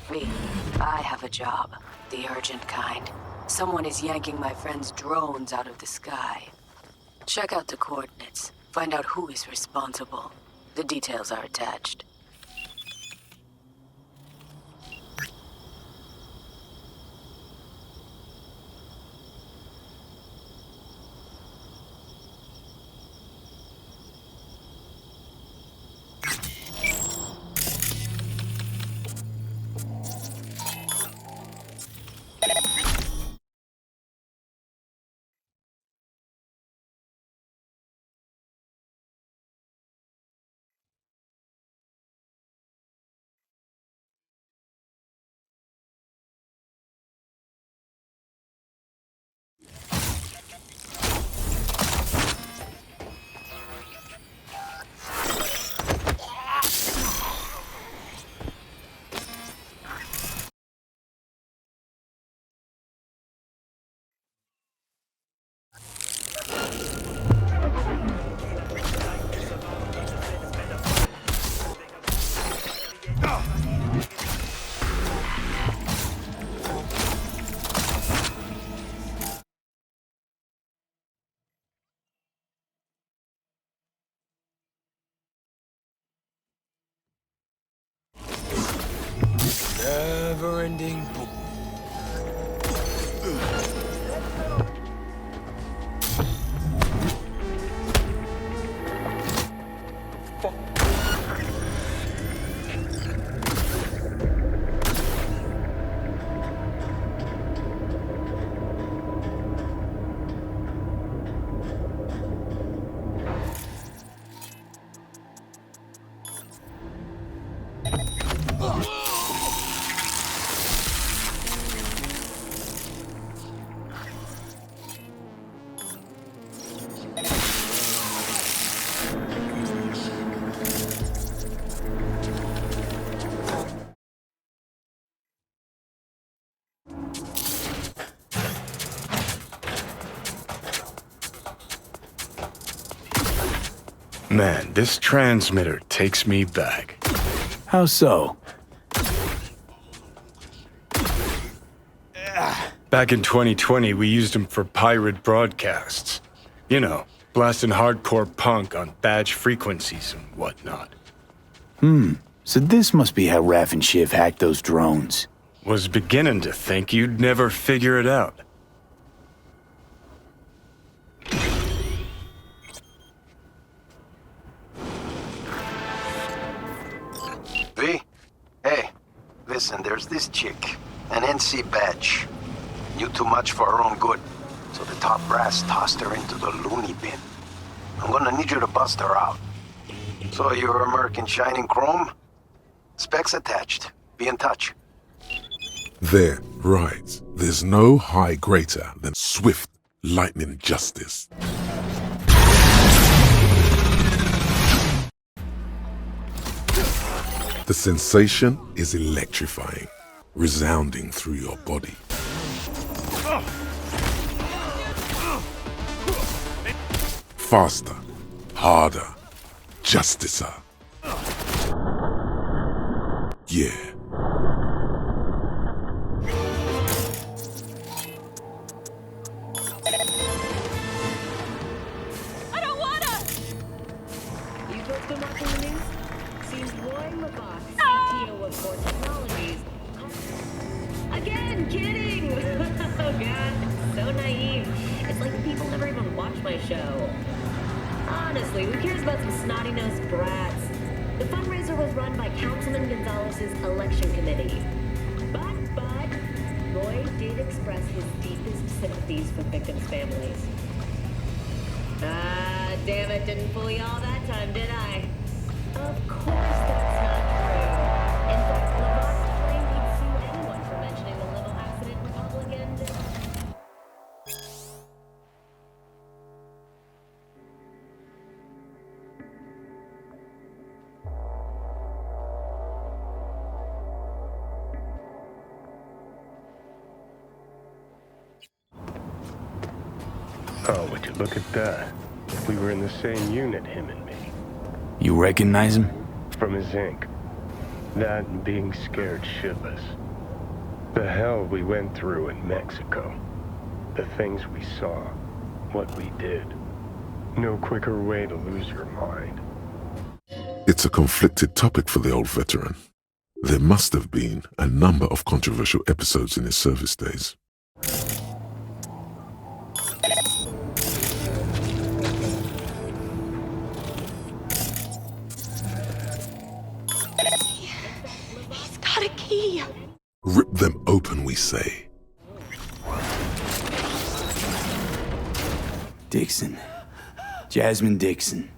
V, I have a job. The urgent kind. Someone is yanking my friend's drones out of the sky. Check out the coordinates. Find out who is responsible. The details are attached. Never-ending book. Man, this transmitter takes me back. How so? Back in 2020, we used them for pirate broadcasts. You know, blasting hardcore punk on badge frequencies and whatnot. So this must be how Raph and Shiv hacked those drones. Was beginning to think you'd never figure it out. V? Hey, listen, there's this chick, an NC badge. Knew too much for her own good, so the top brass tossed her into the loony bin. I'm gonna need you to bust her out. So you're American Shining Chrome? Specs attached. Be in touch. There, right. There's no high greater than swift lightning justice. The sensation is electrifying, resounding through your body. Faster, harder, justicer. Yeah. I don't wanna! You folks been watching the news? Seems Roy Lebock, CTO of Core Technologies. Again, kidding! Oh god, so naive. It's like people never even watch my show. Honestly, who cares about some snotty-nosed brats? The fundraiser was run by Councilman Gonzalez's election committee. But, Roy did express his deepest sympathies for victims' families. Ah, damn it, didn't fool you all that time, did I? Of course that's not true. In fact, Lebock claimed he'd sue anyone for mentioning the little accident in public and... Oh, would you look at that? We were in the same unit, him and me. You recognize him? From his ink. That and being scared shitless. The hell we went through in Mexico. The things we saw. What we did. No quicker way to lose your mind. It's a conflicted topic for the old veteran. There must have been a number of controversial episodes in his service days. He's got a key. Rip them open, we say. Dixon. Jasmine Dixon.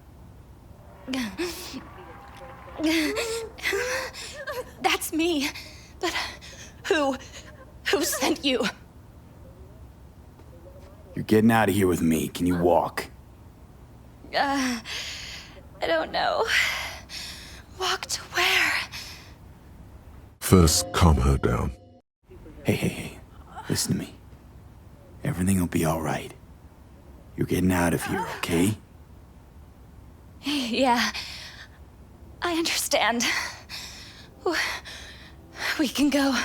That's me. But who sent you? You're getting out of here with me. Can you walk? I don't know. Walk to where? First, calm her down. Hey. Listen to me. Everything will be all right. You're getting out of here, okay? Yeah. I understand. We can go.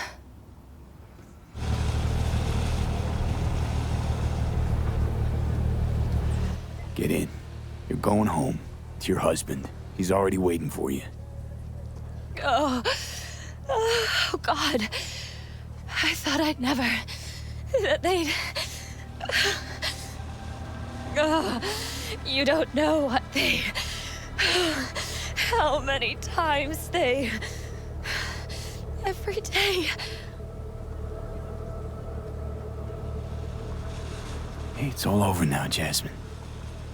Get in. You're going home to your husband. He's already waiting for you. Oh, God. I thought I'd never... that they'd... Oh, you don't know what they... How many times they... Every day... Hey, it's all over now, Jasmine.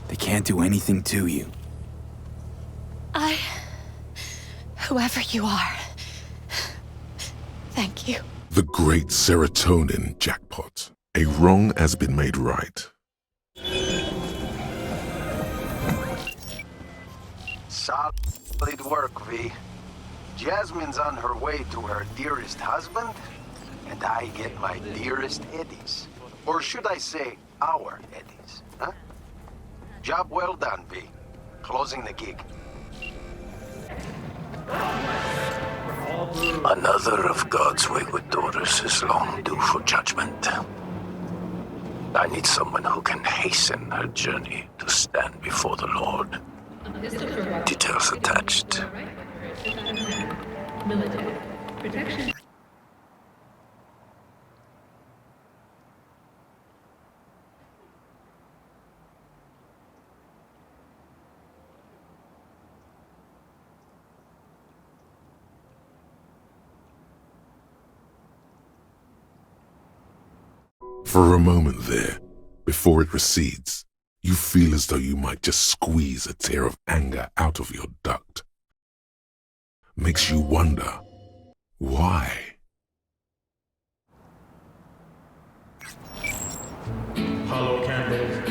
They can't do anything to you. Whoever you are... Thank you. The great serotonin jackpot. A wrong has been made right. Solid work, V. Jasmine's on her way to her dearest husband, and I get my dearest Eddies. Or should I say, our Eddies, huh? Job well done, V. Closing the gig. Another of God's wayward daughters is long due for judgment. I need someone who can hasten her journey to stand before the Lord. Details attached. Military protection. For a moment there, before it recedes, you feel as though you might just squeeze a tear of anger out of your duct. Makes you wonder, why? Hollow candles.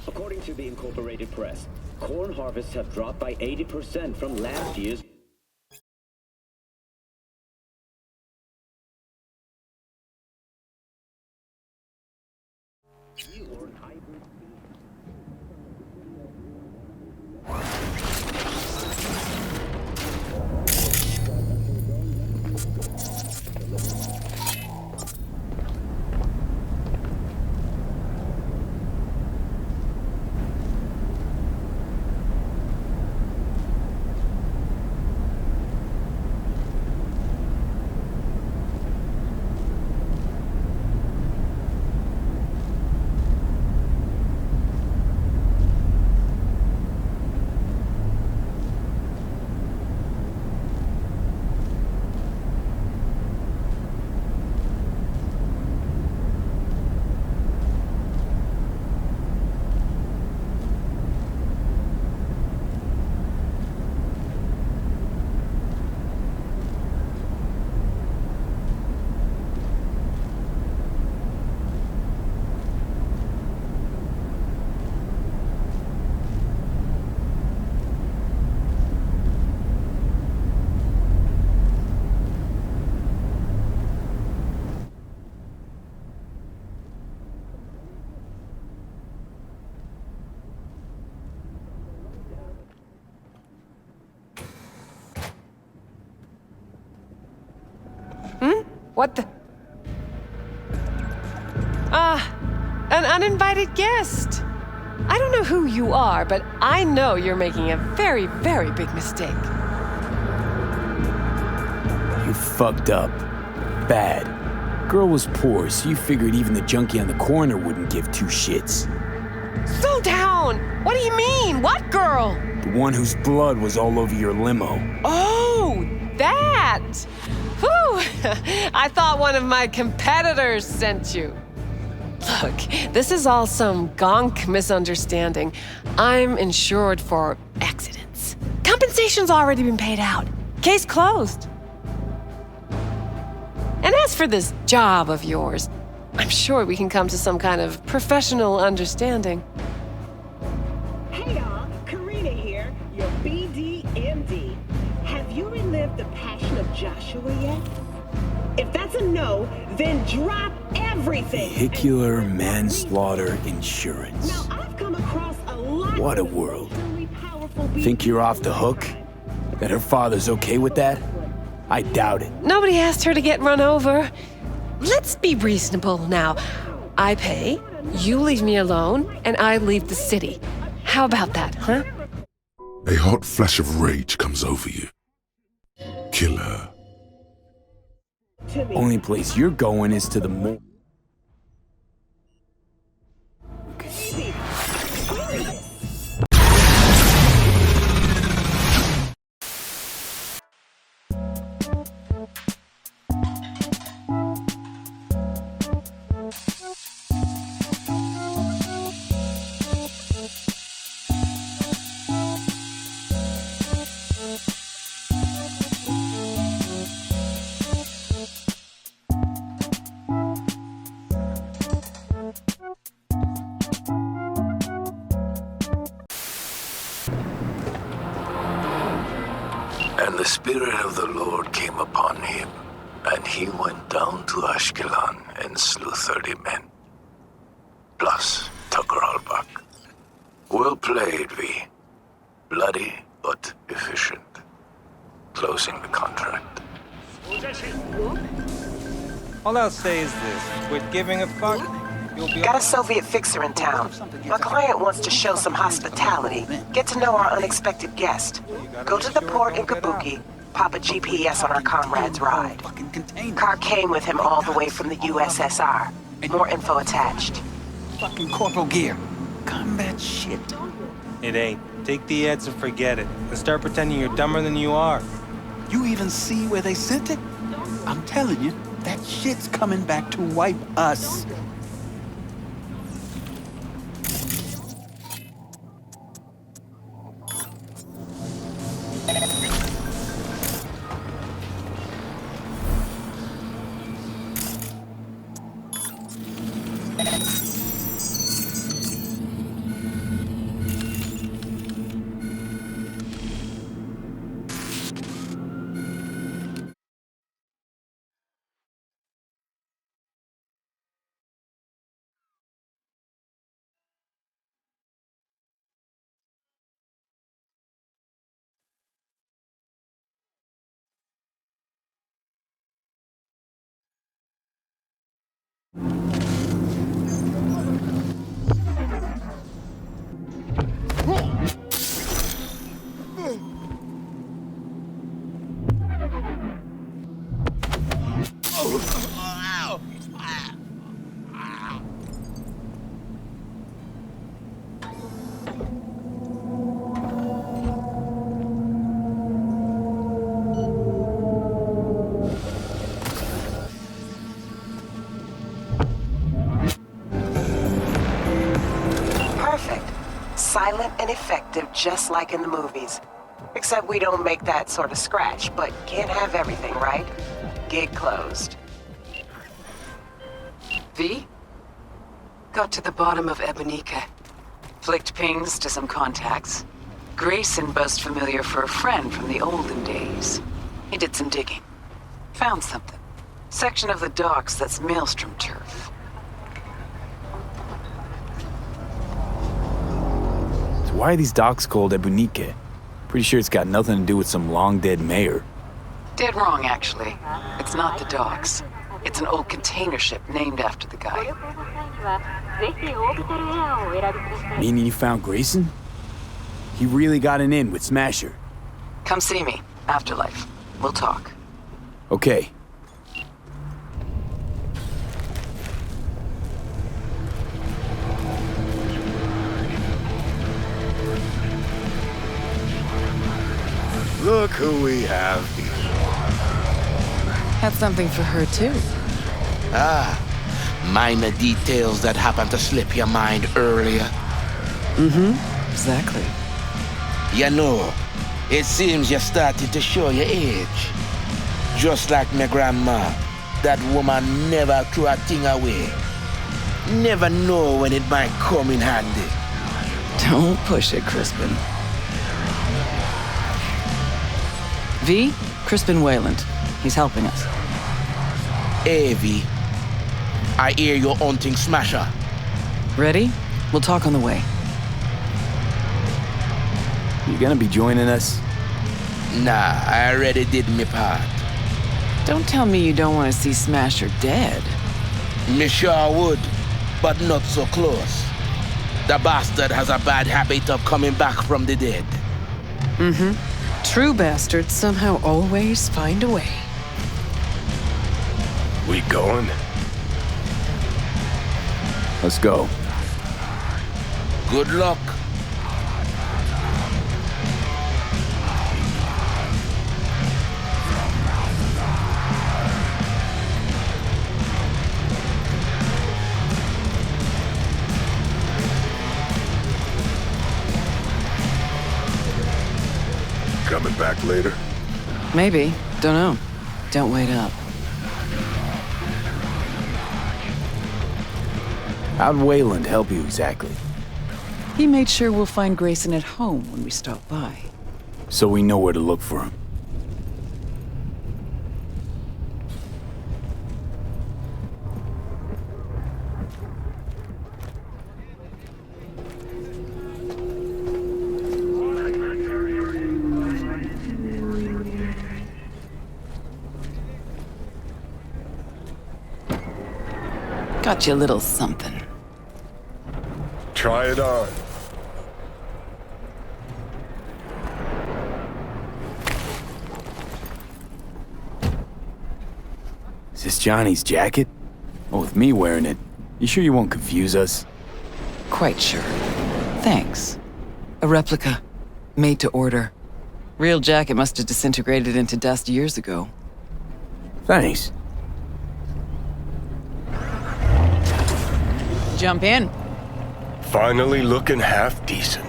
According to the Incorporated Press, corn harvests have dropped by 80% from last year's. What the? An uninvited guest. I don't know who you are, but I know you're making a very, very big mistake. You fucked up. Bad. Girl was poor, so you figured even the junkie on the corner wouldn't give two shits. Slow down! What do you mean? What girl? The one whose blood was all over your limo. Oh, that! Whew! I thought one of my competitors sent you. Look, this is all some gonk misunderstanding. I'm insured for accidents. Compensation's already been paid out. Case closed. And as for this job of yours, I'm sure we can come to some kind of professional understanding. Hey y'all, Karina here, your BDMD. Have you relived the passion of Joshua yet? If that's a no, then drop everything. Vehicular manslaughter insurance. Now I've come across a lot. What a world. Think you're off the hook? That her father's okay with that? I doubt it. Nobody asked her to get run over. Let's be reasonable now. I pay, you leave me alone, and I leave the city. How about that, huh? A hot flash of rage comes over you. Kill her. Only place you're going is to the mall. And the Spirit of the Lord came upon him, and he went down to Ashkelon and slew 30 men. Plus Tucker Albach. Well played, V. Bloody, but efficient. Closing the contract. All I'll say is this. Quit giving a fuck. You'll be Got a Soviet fixer in town. My client wants to show some hospitality. Get to know our unexpected guest. Go to the port in Kabuki, pop a GPS on our comrade's ride. Car came with him all the way from the USSR. More info attached. Fucking corporal gear. Combat shit. It ain't. Take the eds and forget it. And start pretending you're dumber than you are. You even see where they sent it? I'm telling you, that shit's coming back to wipe us. Silent and effective, just like in the movies. Except we don't make that sort of scratch, but can't have everything, right? Gig closed. V? Got to the bottom of Ebonica. Flicked pings to some contacts. Grayson buzzed familiar for a friend from the olden days. He did some digging. Found something. Section of the docks that's Maelstrom turf. Why are these docks called Ebunique? Pretty sure it's got nothing to do with some long-dead mayor. Dead wrong, actually. It's not the docks. It's an old container ship named after the guy. Meaning you found Grayson? He really got an in with Smasher. Come see me. Afterlife. We'll talk. Okay. Look who we have here. Had something for her, too. Minor details that happened to slip your mind earlier. Exactly. You know, it seems you started to show your age. Just like my grandma, that woman never threw a thing away. Never know when it might come in handy. Don't push it, Crispin. V, Crispin Wayland. He's helping us. Hey, V. I hear you're hunting Smasher. Ready? We'll talk on the way. You gonna be joining us? Nah, I already did my part. Don't tell me you don't want to see Smasher dead. Me sure would, but not so close. The bastard has a bad habit of coming back from the dead. True bastards somehow always find a way. We going? Let's go. Good luck. Coming back later? Maybe. Don't know. Don't wait up. How'd Wayland help you exactly? He made sure we'll find Grayson at home when we stop by. So we know where to look for him. Got you a little something. Try it on. Is this Johnny's jacket? Oh, with me wearing it, you sure you won't confuse us? Quite sure. Thanks. A replica. Made to order. Real jacket must have disintegrated into dust years ago. Thanks. Jump in. Finally looking half decent.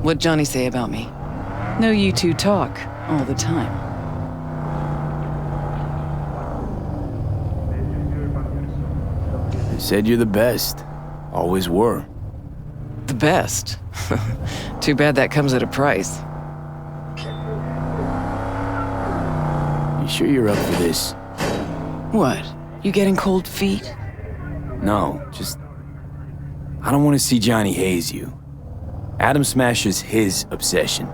What'd Johnny say about me? No, you two talk all the time. They said you're the best. Always were. The best? Too bad that comes at a price. You sure you're up for this? What? You getting cold feet? No, just... I don't want to see Johnny haze you. Adam Smasher's his obsession,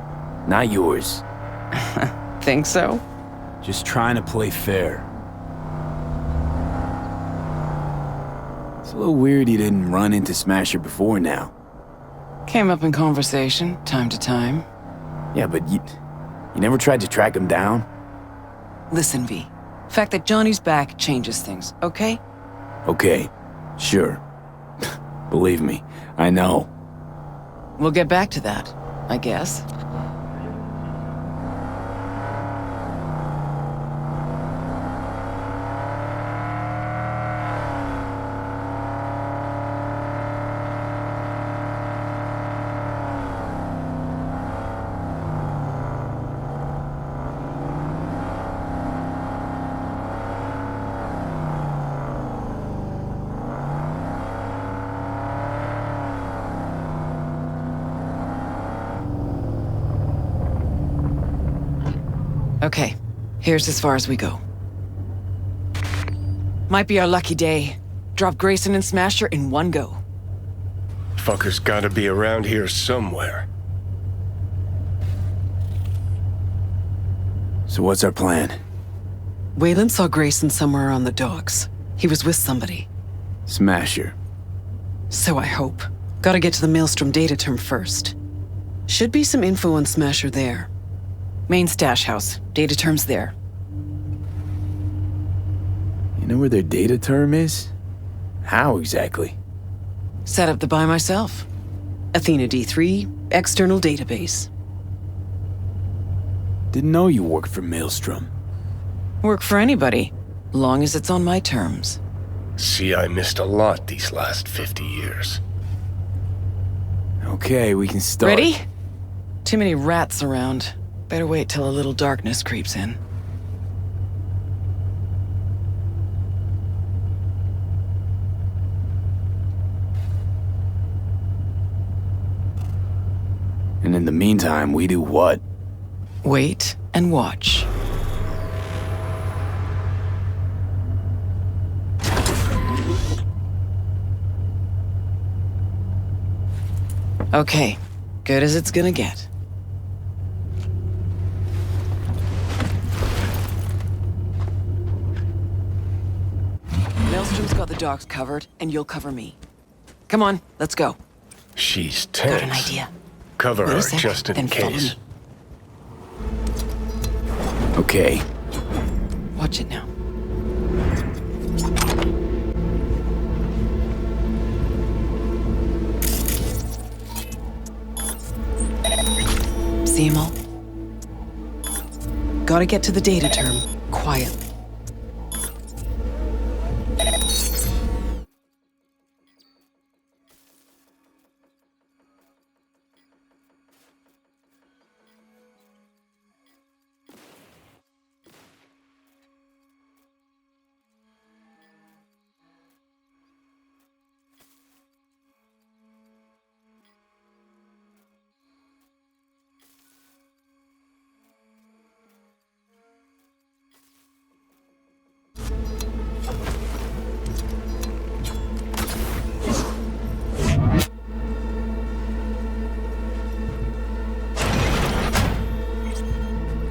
not yours. Think so? Just trying to play fair. It's a little weird he didn't run into Smasher before now. Came up in conversation, time to time. Yeah, but you never tried to track him down? Listen, V. Fact that Johnny's back changes things, okay? Okay, sure. Believe me, I know. We'll get back to that, I guess. Okay, here's as far as we go. Might be our lucky day. Drop Grayson and Smasher in one go. Fucker's gotta be around here somewhere. So what's our plan? Wayland saw Grayson somewhere on the docks. He was with somebody. Smasher. So I hope. Gotta get to the Maelstrom data term first. Should be some info on Smasher there. Main stash house. Data term's there. You know where their data term is? How exactly? Set up the buy myself. Athena D3, external database. Didn't know you worked for Maelstrom. Work for anybody, long as it's on my terms. See, I missed a lot these last 50 years. Okay, we can start. Ready? Too many rats around. Better wait till a little darkness creeps in. And in the meantime, we do what? Wait and watch. Okay, good as it's gonna get. Maelstrom's got the docks covered, and you'll cover me. Come on, let's go. She's tense. Got an idea. Cover Wait a her sec, just in then follow case. me. Okay. Watch it now. See 'em all? Gotta get to the data term, quietly.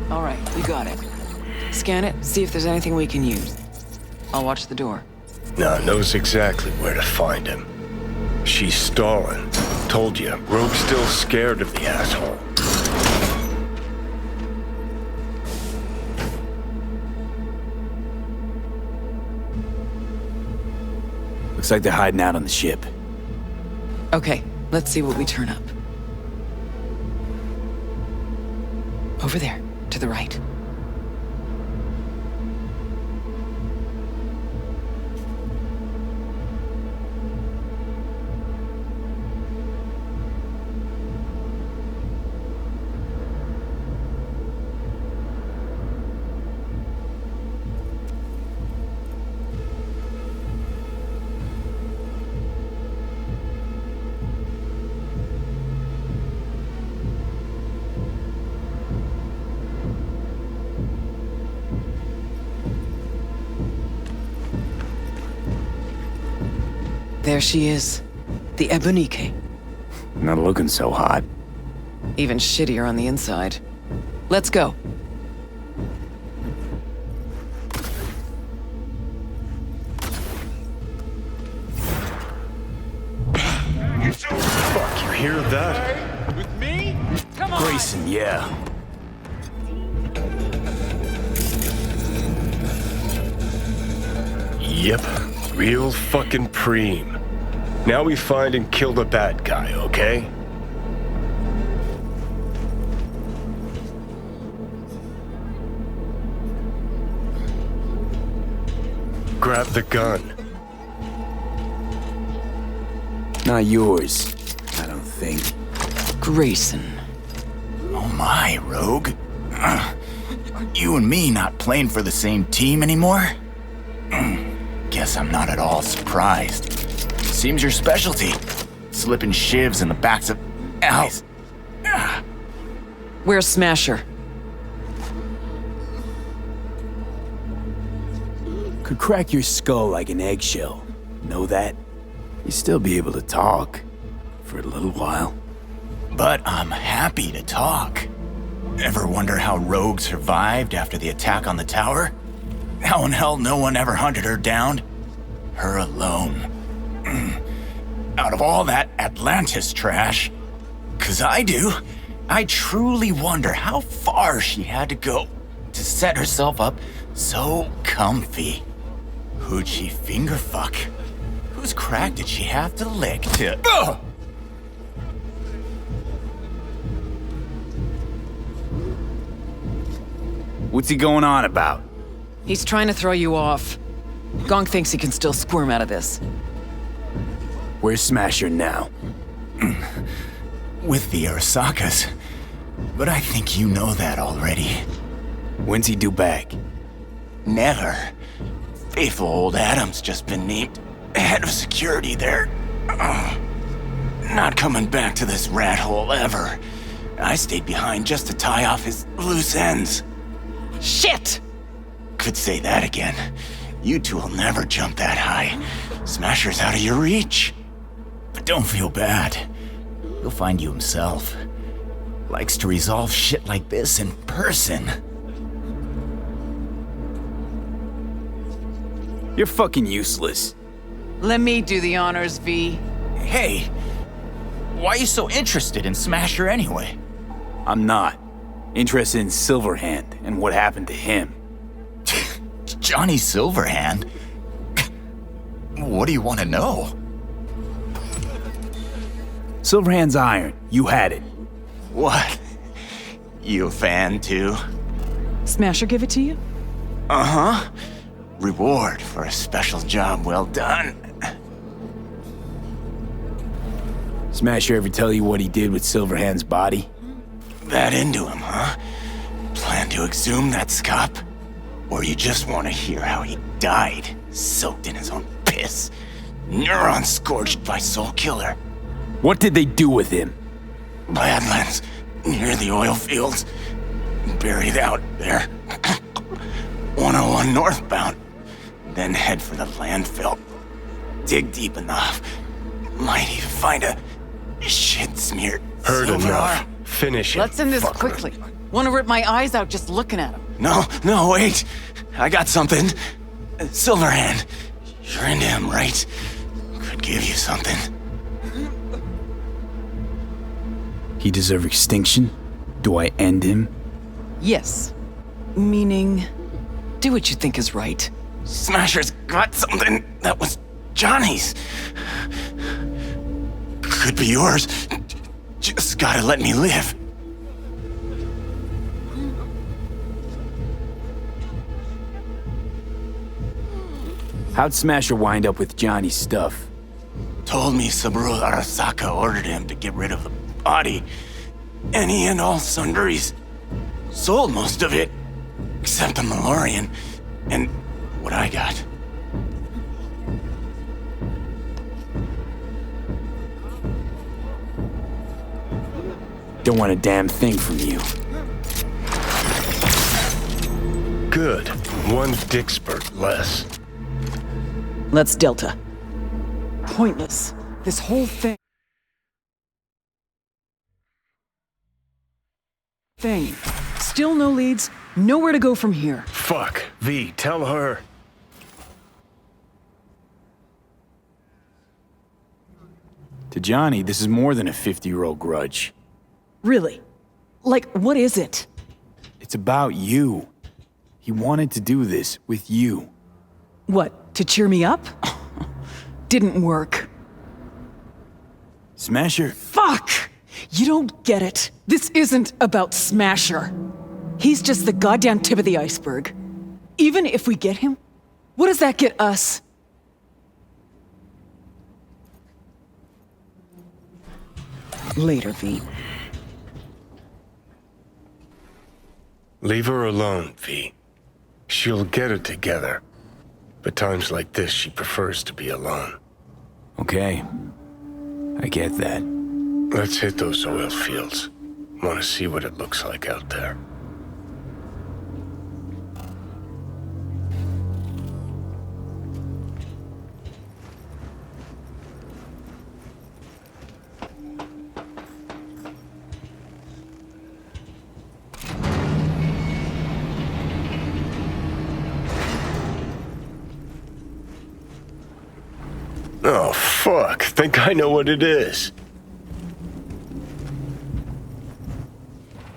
All right, we got it. Scan it, see if there's anything we can use. I'll watch the door. Nah, knows exactly where to find him. She's stalling. Told you, Rogue's still scared of the asshole. Looks like they're hiding out on the ship. Okay, let's see what we turn up. Over there, to the right. There she is. The Ebonique. Not looking so hot. Even shittier on the inside. Let's go. Fuck, you hear that? With me? Come on! Grayson, yeah. Yep, real fucking preem. Now we find and kill the bad guy, okay? Grab the gun. Not yours, I don't think. Grayson. Oh my, Rogue. You and me not playing for the same team anymore? Guess I'm not at all surprised. Seems your specialty. Slipping shivs in the backs of allies. Where's Smasher? could crack your skull like an eggshell. Know that? You'd still be able to talk. For a little while. But I'm happy to talk. Ever wonder how Rogue survived after the attack on the tower? How in hell no one ever hunted her down? Her alone. Out of all that Atlantis trash. 'Cause I do. I truly wonder how far she had to go to set herself up so comfy. Who'd she finger fuck? Whose crack did she have to lick to... Ugh! What's he going on about? He's trying to throw you off. Gong thinks he can still squirm out of this. Where's Smasher now? With the Arasakas. But I think you know that already. When's he due back? Never. Faithful old Adam's just been named head of security there. Not coming back to this rat hole ever. I stayed behind just to tie off his loose ends. Shit! Could say that again. You two will never jump that high. Smasher's out of your reach. But don't feel bad. He'll find you himself. Likes to resolve shit like this in person. You're fucking useless. Let me do the honors, V. Hey, why are you so interested in Smasher anyway? I'm not. Interested in Silverhand and what happened to him. Johnny Silverhand? What do you want to know? Silverhand's iron. You had it. What? You a fan too? Smasher give it to you? Uh-huh. Reward for a special job well done. Smasher ever tell you what he did with Silverhand's body? That into him, huh? Plan to exhume that scop? Or you just want to hear how he died, soaked in his own piss, neurons scorched by Soul Killer? What did they do with him? Badlands, near the oil fields. Buried out there. 101 northbound. Then head for the landfill. Dig deep enough. Might even find a shit-smeared Heard silver enough. arm. Finish it. Let's end this fucker. quickly. Want to rip my eyes out just looking at him. No, wait. I got something. Silverhand. You're into him, right? Could give you something. He deserve extinction? Do I end him? Yes. Meaning, do what you think is right. Smasher's got something that was Johnny's. Could be yours. Just gotta let me live. How'd Smasher wind up with Johnny's stuff? Told me Saburo Arasaka ordered him to get rid of the body. Any and all sundries. Sold most of it. Except the Malorian. And what I got. Don't want a damn thing from you. Good. One dick spurt less. Let's Delta. Pointless. This whole thing. Still no leads, nowhere to go from here. Fuck. V, tell her. To Johnny, this is more than a 50-year-old grudge. Really? Like, what is it? It's about you. He wanted to do this with you. What, to cheer me up? Didn't work. Smasher. Fuck! You don't get it. This isn't about Smasher. He's just the goddamn tip of the iceberg. Even if we get him, what does that get us? Later, V. Leave her alone, V. She'll get it together. But times like this, she prefers to be alone. Okay. I get that. Let's hit those oil fields. Want to see what it looks like out there. Oh, fuck. Think I know what it is.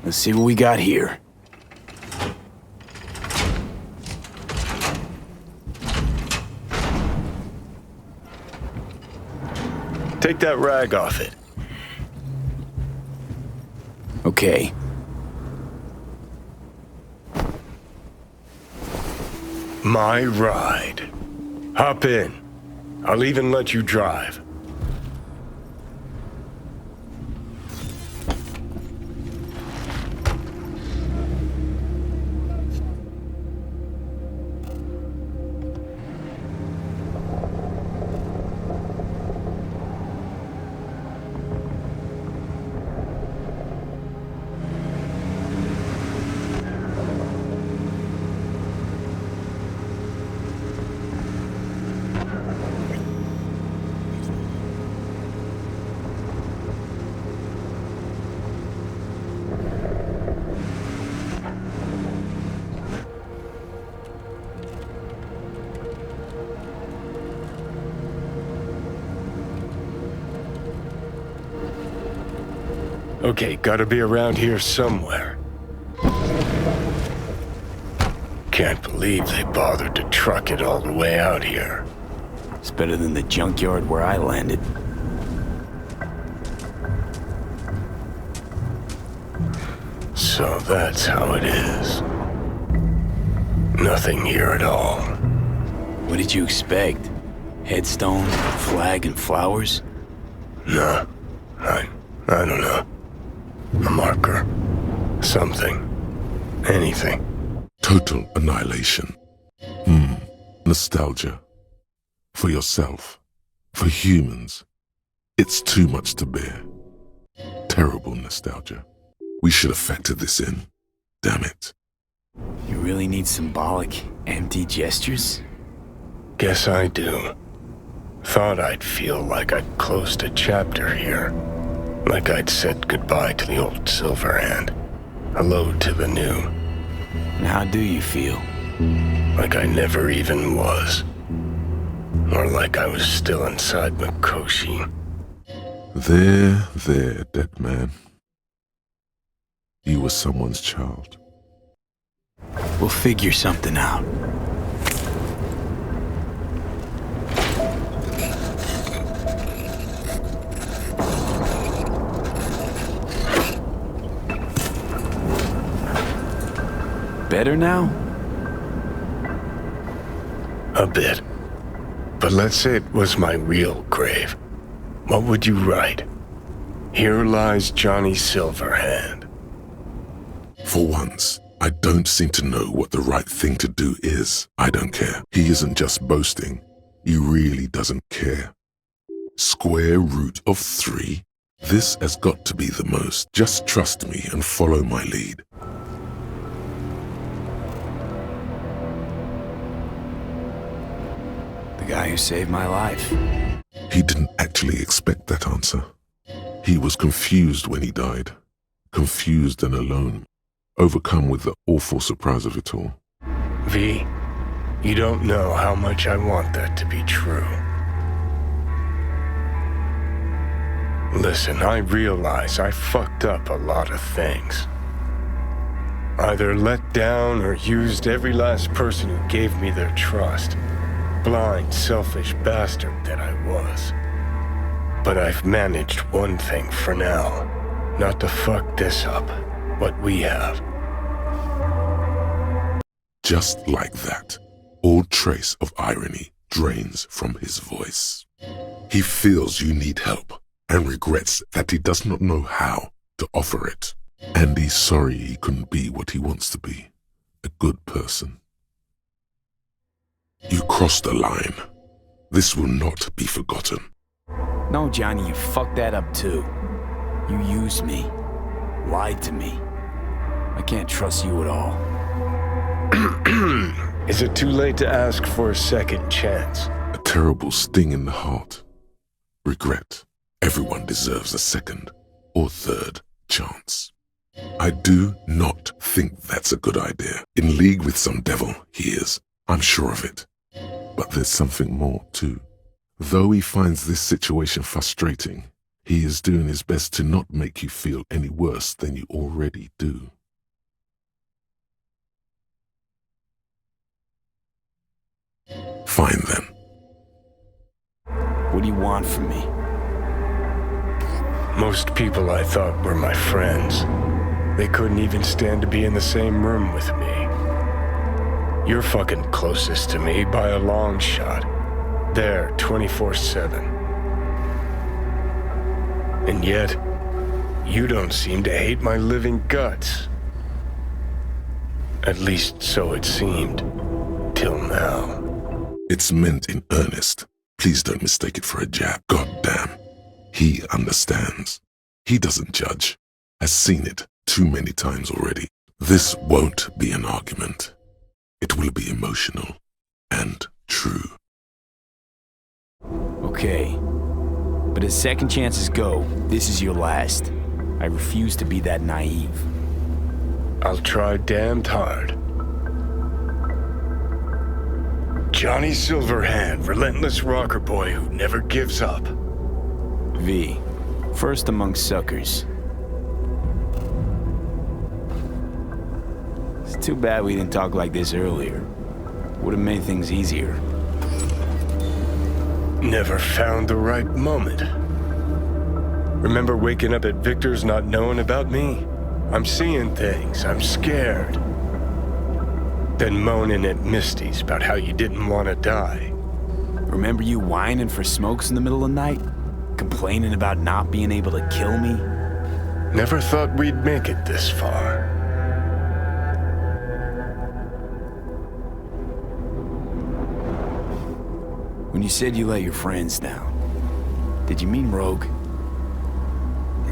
Let's see what we got here. Take that rag off it. Okay. My ride. Hop in. I'll even let you drive. Okay, gotta be around here somewhere. Can't believe they bothered to truck it all the way out here. It's better than the junkyard where I landed. So that's how it is. Nothing here at all. What did you expect? Headstone, flag, and flowers? No, I don't know. A marker. Something. Anything. Total annihilation. Nostalgia. For yourself. For humans. It's too much to bear. Terrible nostalgia. We should have factored this in. Damn it. You really need symbolic, empty gestures? Guess I do. Thought I'd feel like I'd closed a chapter here. Like I'd said goodbye to the old Silverhand. Hello to the new. And how do you feel? Like I never even was. Or like I was still inside Mikoshi. There, dead man. You were someone's child. We'll figure something out. Better now? A bit. But let's say it was my real grave. What would you write? Here lies Johnny Silverhand. For once, I don't seem to know what the right thing to do is. I don't care. He isn't just boasting. He really doesn't care. Square root of 3? This has got to be the most. Just trust me and follow my lead. The guy who saved my life. He didn't actually expect that answer. He was confused when he died. Confused and alone. Overcome with the awful surprise of it all. V, you don't know how much I want that to be true. Listen, I realize I fucked up a lot of things. Either let down or used every last person who gave me their trust. Blind, selfish bastard that I was. But I've managed one thing for now. Not to fuck this up. What we have. Just like that, all trace of irony drains from his voice. He feels you need help and regrets that he does not know how to offer it. And he's sorry he couldn't be what he wants to be, a good person. You crossed the line. This will not be forgotten. No, Johnny, you fucked that up too. You used me. Lied to me. I can't trust you at all. Is it too late to ask for a second chance? A terrible sting in the heart. Regret. Everyone deserves a second or third chance. I do not think that's a good idea. In league with some devil, he is. I'm sure of it. But there's something more, too. Though he finds this situation frustrating, he is doing his best to not make you feel any worse than you already do. Fine then. What do you want from me? Most people I thought were my friends. They couldn't even stand to be in the same room with me. You're fucking closest to me by a long shot. There, 24/7. And yet, you don't seem to hate my living guts. At least so it seemed. Till now. It's meant in earnest. Please don't mistake it for a jab. Goddamn. He understands. He doesn't judge. Has seen it too many times already. This won't be an argument. It will be emotional and true. Okay. But as second chances go, this is your last. I refuse to be that naive. I'll try damned hard. Johnny Silverhand, relentless rocker boy who never gives up. V. First among suckers. It's too bad we didn't talk like this earlier. Would have made things easier. Never found the right moment. Remember waking up at Victor's not knowing about me? I'm seeing things, I'm scared. Then moaning at Misty's about how you didn't want to die. Remember you whining for smokes in the middle of the night? Complaining about not being able to kill me? Never thought we'd make it this far. When you said you let your friends down, did you mean Rogue?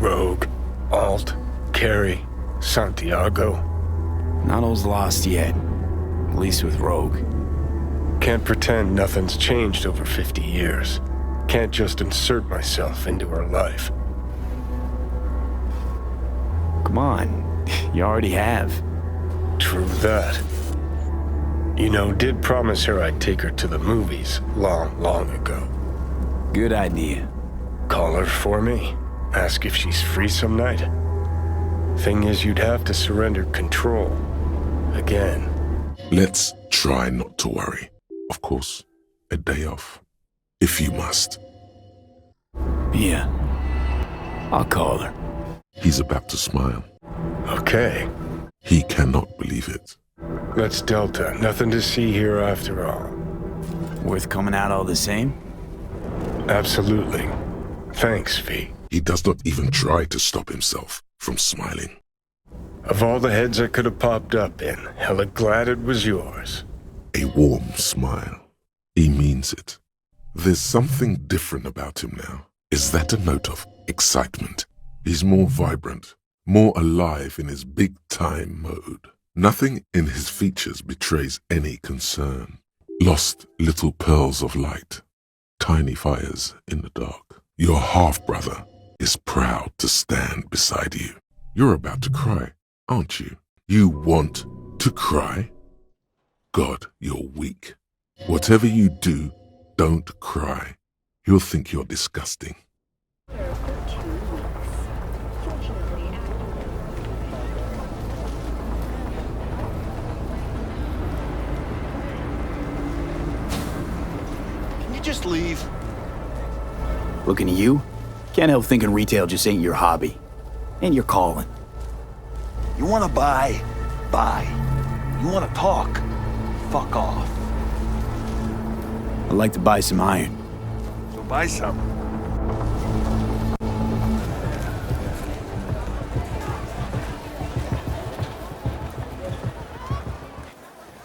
Rogue, Alt, Carrie, Santiago. Not all's lost yet. At least with Rogue. Can't pretend nothing's changed over 50 years. Can't just insert myself into her life. Come on, you already have. True that. You know, did promise her I'd take her to the movies long ago. Good idea. Call her for me. Ask if she's free some night. Thing is, you'd have to surrender control. Again. Let's try not to worry. Of course, a day off. If you must. Yeah. I'll call her. He's about to smile. Okay. He cannot believe it. Let's Delta. Nothing to see here after all. Worth coming out all the same? Absolutely. Thanks, V. He does not even try to stop himself from smiling. Of all the heads I could have popped up in, hella glad it was yours. A warm smile. He means it. There's something different about him now. Is that a note of excitement? He's more vibrant, more alive in his big-time mode. Nothing in his features betrays any concern. Lost little pearls of light, tiny fires in the dark. Your half-brother is proud to stand beside you. You're about to cry, aren't you? You want to cry? God, you're weak. Whatever you do, don't cry. He'll think you're disgusting. Can you just leave? Looking at you, can't help thinking retail just ain't your hobby. Ain't your calling. You wanna buy? Buy. You wanna talk? Fuck off. I'd like to buy some iron. So buy some.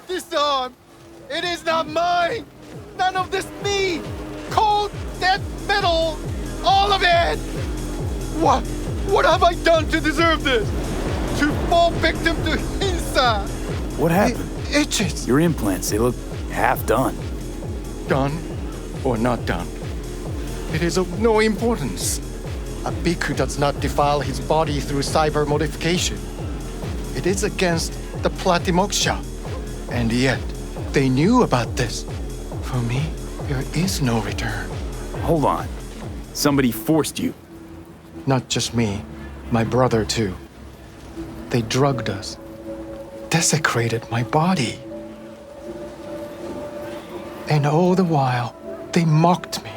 This arm, it is not mine! None of this me! Cold, dead metal! All of it! What have I done to deserve this? To fall victim to Hinsa! What happened? Itches! Your implants, they look half done. Done or not done? It is of no importance. A bhikkhu does not defile his body through cyber modification. It is against the Pratimoksha. And yet, they knew about this. For me, there is no return. Hold on. Somebody forced you. Not just me, my brother too. They drugged us, desecrated my body. And all the while, they mocked me.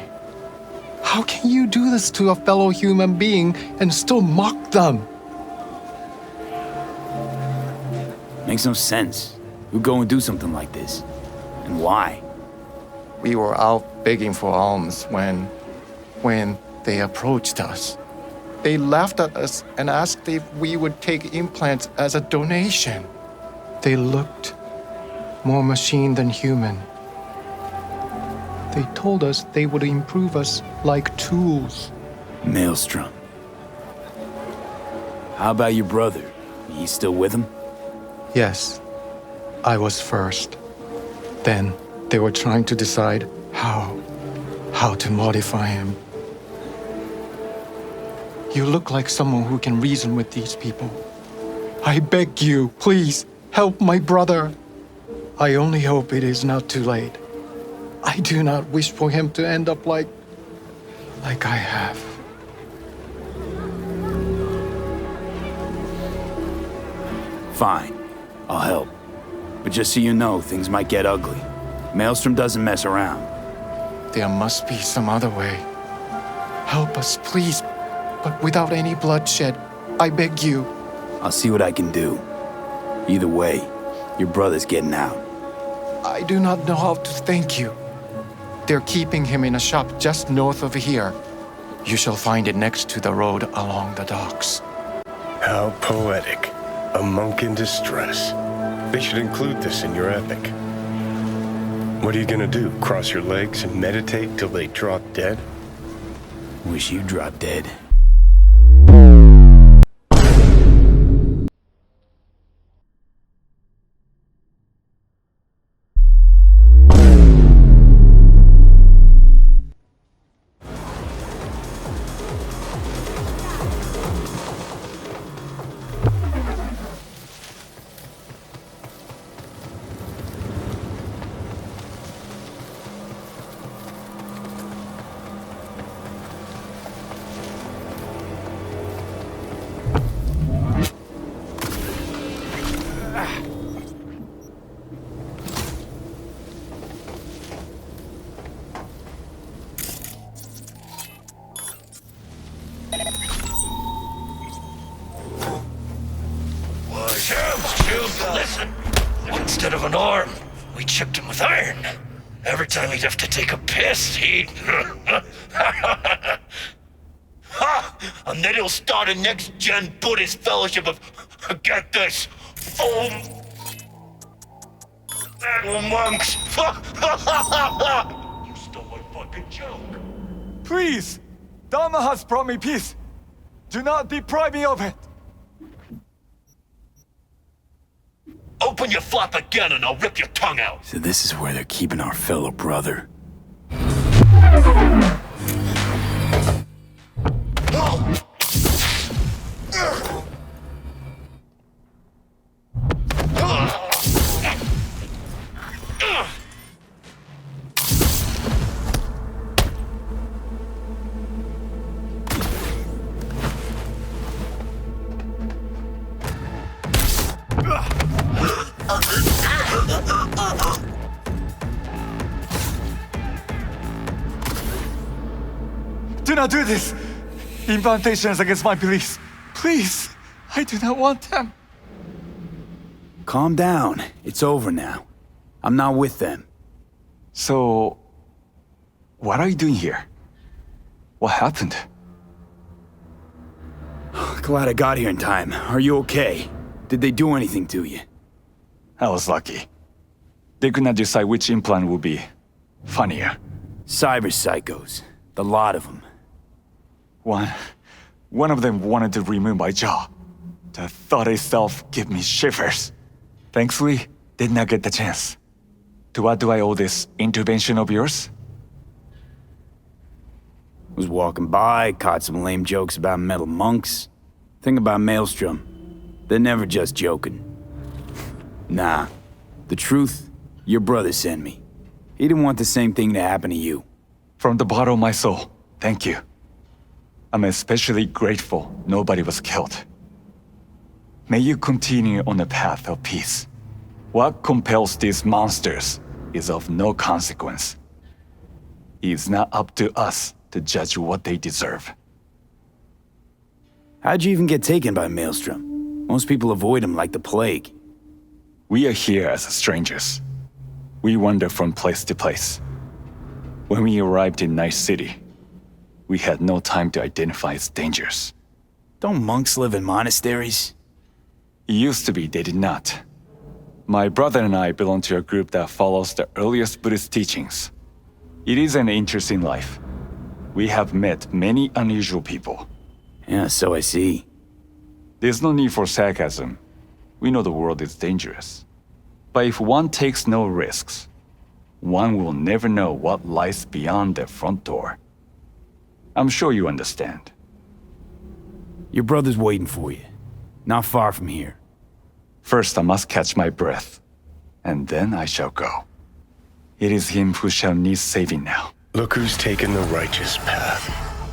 How can you do this to a fellow human being and still mock them? Makes no sense. Who'd go and do something like this? And why? We were out begging for alms when they approached us. They laughed at us and asked if we would take implants as a donation. They looked more machine than human. They told us they would improve us like tools. Maelstrom. How about your brother? He's still with him? Yes, I was first. Then they were trying to decide how to modify him. You look like someone who can reason with these people. I beg you, please, help my brother. I only hope it is not too late. I do not wish for him to end up like I have. Fine. I'll help. But just so you know, things might get ugly. Maelstrom doesn't mess around. There must be some other way. Help us, please, but without any bloodshed. I beg you. I'll see what I can do. Either way, your brother's getting out. I do not know how to thank you. They're keeping him in a shop just north of here. You shall find it next to the road along the docks. How poetic. A monk in distress. They should include this in your epic. What are you gonna do? Cross your legs and meditate till they drop dead? Wish you dropped dead. Listen, instead of an arm, we chipped him with iron. Every time he'd have to take a piss, he'd... And then he'll start a next-gen Buddhist fellowship of... Get this... monks. You stole my fucking joke. Please! Dharma has brought me peace. Do not deprive me of it. Open your flap again and I'll rip your tongue out. So this is where they're keeping our fellow brother. Do not do this! Implantation is against my beliefs. Please, I do not want them. Calm down. It's over now. I'm not with them. So, what are you doing here? What happened? Glad I got here in time. Are you okay? Did they do anything to you? I was lucky. They could not decide which implant would be funnier. Cyber psychos. The lot of them. One of them wanted to remove my jaw. The thought itself gave me shivers. Thankfully, did not get the chance. To what do I owe this intervention of yours? Was walking by, caught some lame jokes about metal monks. Thing about Maelstrom, they're never just joking. Nah, the truth, your brother sent me. He didn't want the same thing to happen to you. From the bottom of my soul, thank you. I'm especially grateful nobody was killed. May you continue on the path of peace. What compels these monsters is of no consequence. It's not up to us to judge what they deserve. How'd you even get taken by Maelstrom? Most people avoid him like the plague. We are here as strangers. We wander from place to place. When we arrived in Night City, we had no time to identify its dangers. Don't monks live in monasteries? It used to be they did not. My brother and I belong to a group that follows the earliest Buddhist teachings. It is an interesting life. We have met many unusual people. Yeah, so I see. There's no need for sarcasm. We know the world is dangerous. But if one takes no risks, one will never know what lies beyond their front door. I'm sure you understand. Your brother's waiting for you. Not far from here. First I must catch my breath, and then I shall go. It is him who shall need saving now. Look who's taken the righteous path.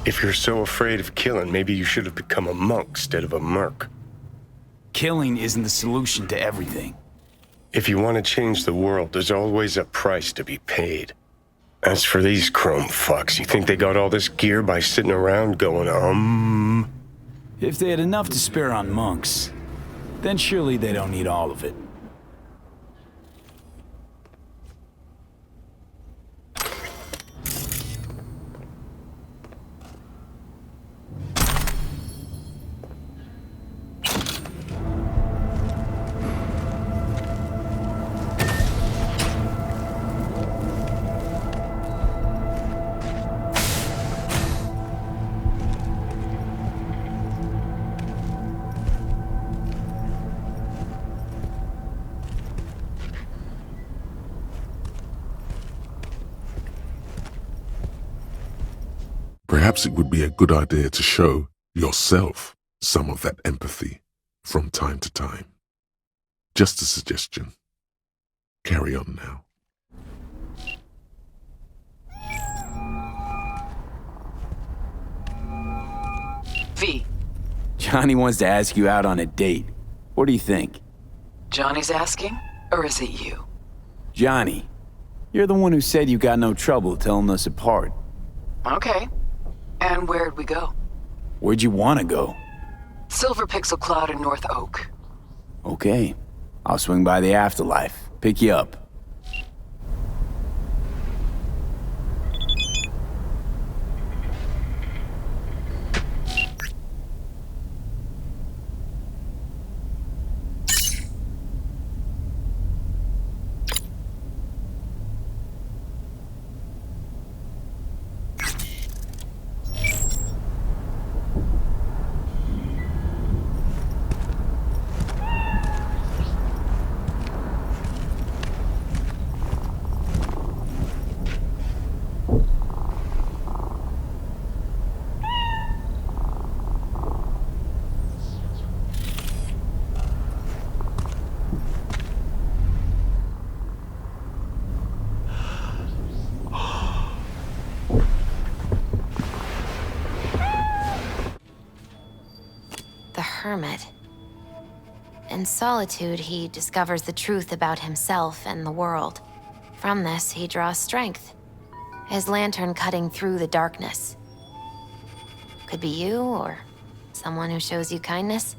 If you're so afraid of killing, maybe you should have become a monk instead of a merc. Killing isn't the solution to everything. If you want to change the world, there's always a price to be paid. As for these chrome fucks, you think they got all this gear by sitting around going, If they had enough to spare on monks, then surely they don't need all of it. Perhaps it would be a good idea to show yourself some of that empathy from time to time. Just a suggestion. Carry on now. V. Johnny wants to ask you out on a date. What do you think? Johnny's asking? Or is it you? Johnny, you're the one who said you got no trouble telling us apart. Okay. And where'd we go? Where'd you want to go? Silver Pixel Cloud in North Oak. Okay. I'll swing by the afterlife. Pick you up. Hermit. In solitude, he discovers the truth about himself and the world. From this, he draws strength, his lantern cutting through the darkness. Could be you, or someone who shows you kindness.